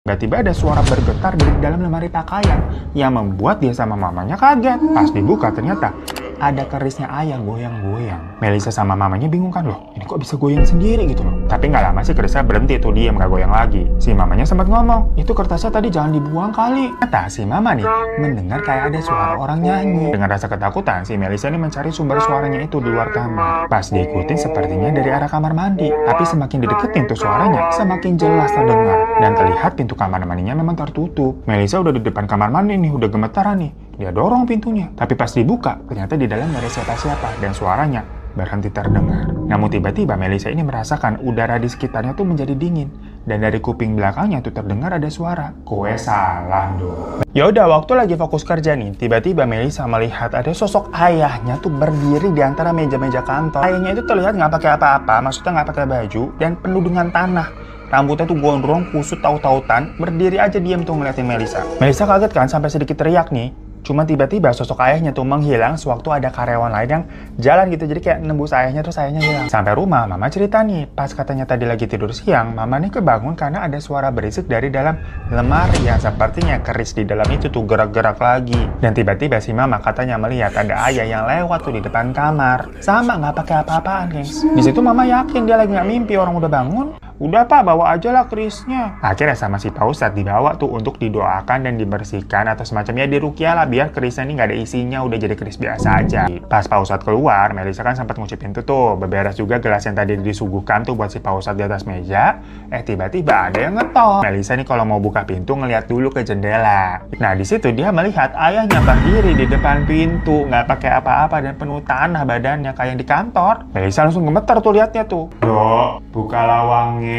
Tiba-tiba ada suara bergetar dari dalam lemari pakaian yang membuat dia sama mamanya kaget. Pas dibuka ternyata ada kerisnya ayah goyang-goyang. Melisa sama mamanya bingung kan, loh ini kok bisa goyang sendiri gitu loh. Tapi nggak lama sih kerisnya berhenti tuh, diam nggak goyang lagi. Si mamanya sempat ngomong, itu kertasnya tadi jangan dibuang kali. Kata si mama nih mendengar kayak ada suara orang nyanyi. Dengan rasa ketakutan, si Melisa nih mencari sumber suaranya itu di luar kamar. Pas diikutin sepertinya dari arah kamar mandi. Tapi semakin dideketin tuh suaranya semakin jelas terdengar. Dan terlihat pintu kamar mandinya memang tertutup. Melisa udah di depan kamar mandi nih, udah gemetaran nih. Dia dorong pintunya, tapi pas dibuka, ternyata di dalam gak ada siapa-siapa dan suaranya berhenti terdengar. Namun tiba-tiba Melisa ini merasakan udara di sekitarnya tuh menjadi dingin. Dan dari kuping belakangnya tuh terdengar ada suara, "Kowe salah dong." Ya udah, waktu lagi fokus kerja nih, tiba-tiba Melisa melihat ada sosok ayahnya tuh berdiri di antara meja-meja kantor. Ayahnya itu terlihat nggak pakai apa-apa, maksudnya nggak pakai baju dan penuh dengan tanah. Rambutnya tuh gondrong, kusut, taut-tautan, berdiri aja diam tuh ngeliatin Melisa. Melisa kaget kan sampai sedikit teriak nih. Cuma tiba-tiba sosok ayahnya tuh menghilang sewaktu ada karyawan lain yang jalan gitu. Jadi kayak nembus ayahnya, terus ayahnya hilang. Sampai rumah, mama cerita nih, pas katanya tadi lagi tidur siang, mama nih kebangun karena ada suara berisik dari dalam lemari yang sepertinya keris di dalam itu tuh gerak-gerak lagi. Dan tiba-tiba si mama katanya melihat ada ayah yang lewat tuh di depan kamar. Sama nggak pakai apa-apaan, gengs. Di situ mama yakin dia lagi nggak mimpi, orang udah bangun. Udah pak, bawa aja lah kerisnya. Akhirnya sama si Pak Ustadz dibawa tuh untuk didoakan dan dibersihkan atau semacamnya diruqyah lah, biar kerisnya ini nggak ada isinya, udah jadi keris biasa aja. Pas Pak Ustadz keluar, Melisa kan sempat ngucipin tuh beberes juga gelas yang tadi disuguhkan tuh buat si Pak Ustadz di atas meja. Tiba-tiba ada yang ngetok. Melisa nih kalau mau buka pintu ngeliat dulu ke jendela. Nah di situ dia melihat ayahnya berdiri di depan pintu, nggak pakai apa-apa dan penuh tanah badannya kayak di kantor. Melisa langsung gemeter tuh liatnya tuh. Yo, buka lawangnya.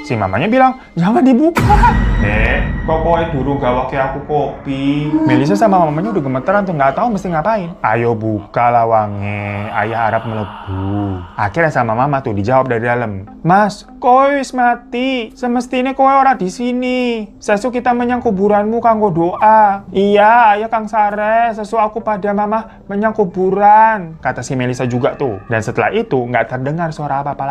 Si mamanya bilang, jangan dibuka. Kok kowe durung gawake aku kopi. Melisa sama mamanya udah gemeteran tuh, nggak tahu mesti ngapain. Ayo buka lawangnya, ayah harap melebu. Akhirnya sama mama tuh dijawab dari dalam, Mas, kowe wis mati. Semestinya kowe ora di sini. Sesu kita menyang kuburanmu kanggo doa. Iya, ayah Kang Sare, sesu aku pada mama menyang kuburan. Kata si Melisa juga tuh. Dan setelah itu nggak terdengar suara apa-apa lagi.